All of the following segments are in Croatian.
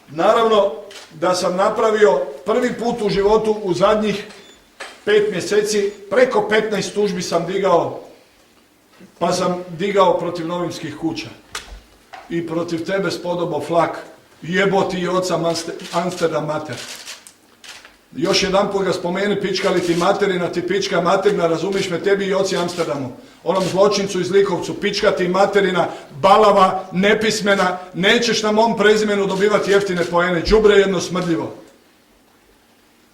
Naravno da sam napravio prvi put u životu u zadnjih 5 mjeseci, preko 15 tužbi sam digao, pa sam digao protiv novinskih kuća. I protiv tebe spodobo flak, jeboti i oca Amsterdam mater. Još jedan put ga spomeni, pička li ti materina, ti pička materina, razumiš me, tebi i oci Amsterdamu. Onom zločincu iz Likovcu, pička ti materina, balava, nepismena, nećeš na mom prezimenu dobivati jeftine poene, đubre jedno smrdljivo.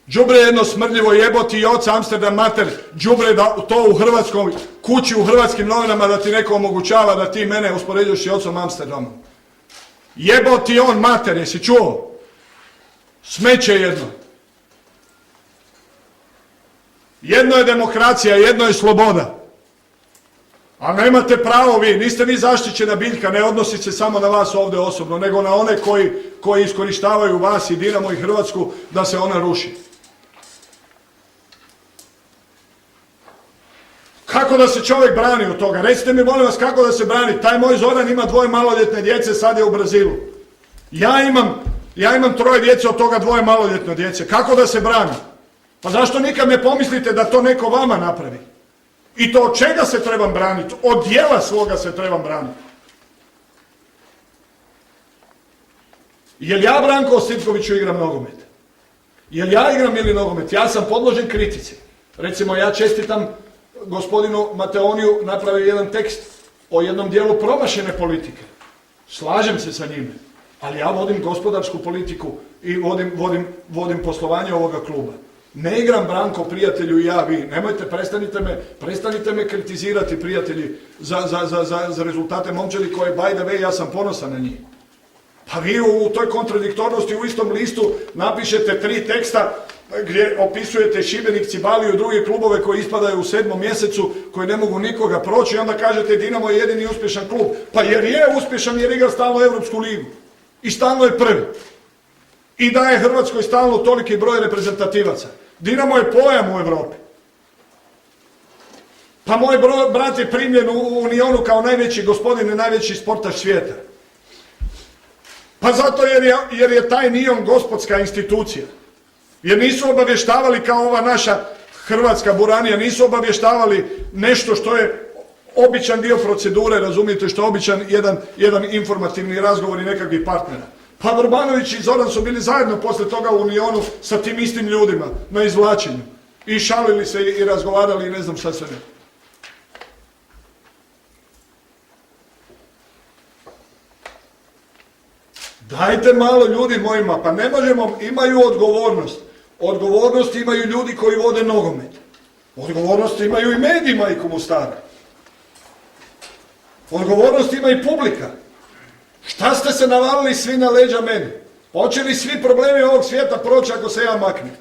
Đubre jedno smrdljivo, jeboti i oca Amsterdam mater, đubre da to u hrvatskoj kući, u hrvatskim novinama da ti neko omogućava da ti mene uspoređuješ i ocom Amsterdamom. Jeboti on mater, jesi čuo? Smeće jedno. Jedno je demokracija, jedno je sloboda. A nemate pravo vi, niste vi zaštićena biljka, ne odnosi se samo na vas ovdje osobno, nego na one koji iskorištavaju vas i Dinamo i Hrvatsku da se ona ruši. Kako da se čovjek brani od toga? Recite mi, molim vas, kako da se brani? Taj moj Zoran ima 2 maloljetne djece, sad je u Brazilu. Ja imam 3 djece, od toga 2 maloljetne djece. Kako da se brani? Pa zašto nikad ne pomislite da to neko vama napravi? I to od čega se trebam braniti? Od djela svoga se trebam braniti. Jel ja, Branko Stipkoviću, igram nogomet? Jel ja igram ili nogomet? Ja sam podložen kritici. Recimo, ja čestitam gospodinu Mateoniju, napravio jedan tekst o jednom dijelu promašene politike. Slažem se sa njime. Ali ja vodim gospodarsku politiku i vodim poslovanje ovoga kluba. Ne igram, Branko, prijatelju, i ja, vi. Nemojte, prestanite me kritizirati, prijatelji, za rezultate momčadi koje, by the way, ja sam ponosan na njih. Pa vi u toj kontradiktornosti u istom listu napišete 3 teksta gdje opisujete Šibenik, Cibaliju i druge klubove koji ispadaju u 7. mjesecu, koji ne mogu nikoga proći, i onda kažete Dinamo je jedini uspješan klub. Pa jer je uspješan, jer igra stalno Europsku ligu. I stalno je prvi. I daje Hrvatskoj stalno toliki broj reprezentativaca. Dinamo je pojam u Europi. Pa moj brat je primljen u Unionu kao najveći gospodin i najveći sportaš svijeta. Pa zato jer je taj Union gospodska institucija. Jer nisu obavještavali kao ova naša hrvatska buranija, nisu obavještavali nešto što je običan dio procedure, razumijete, što je običan jedan informativni razgovor i nekakvih partnera. Pa Vrbanović i Zoran su bili zajedno poslije toga u Unionu sa tim istim ljudima na izvlačenju. I šalili se i razgovarali i ne znam šta sve ne. Dajte malo ljudi mojima, pa ne možemo, imaju odgovornost. Odgovornost imaju ljudi koji vode nogomet. Odgovornost imaju i mediji, majku mu stara. Odgovornost ima i publika. Šta ste se navalili svi na leđa meni? Hoće li svi problemi ovog svijeta proći ako se ja maknem?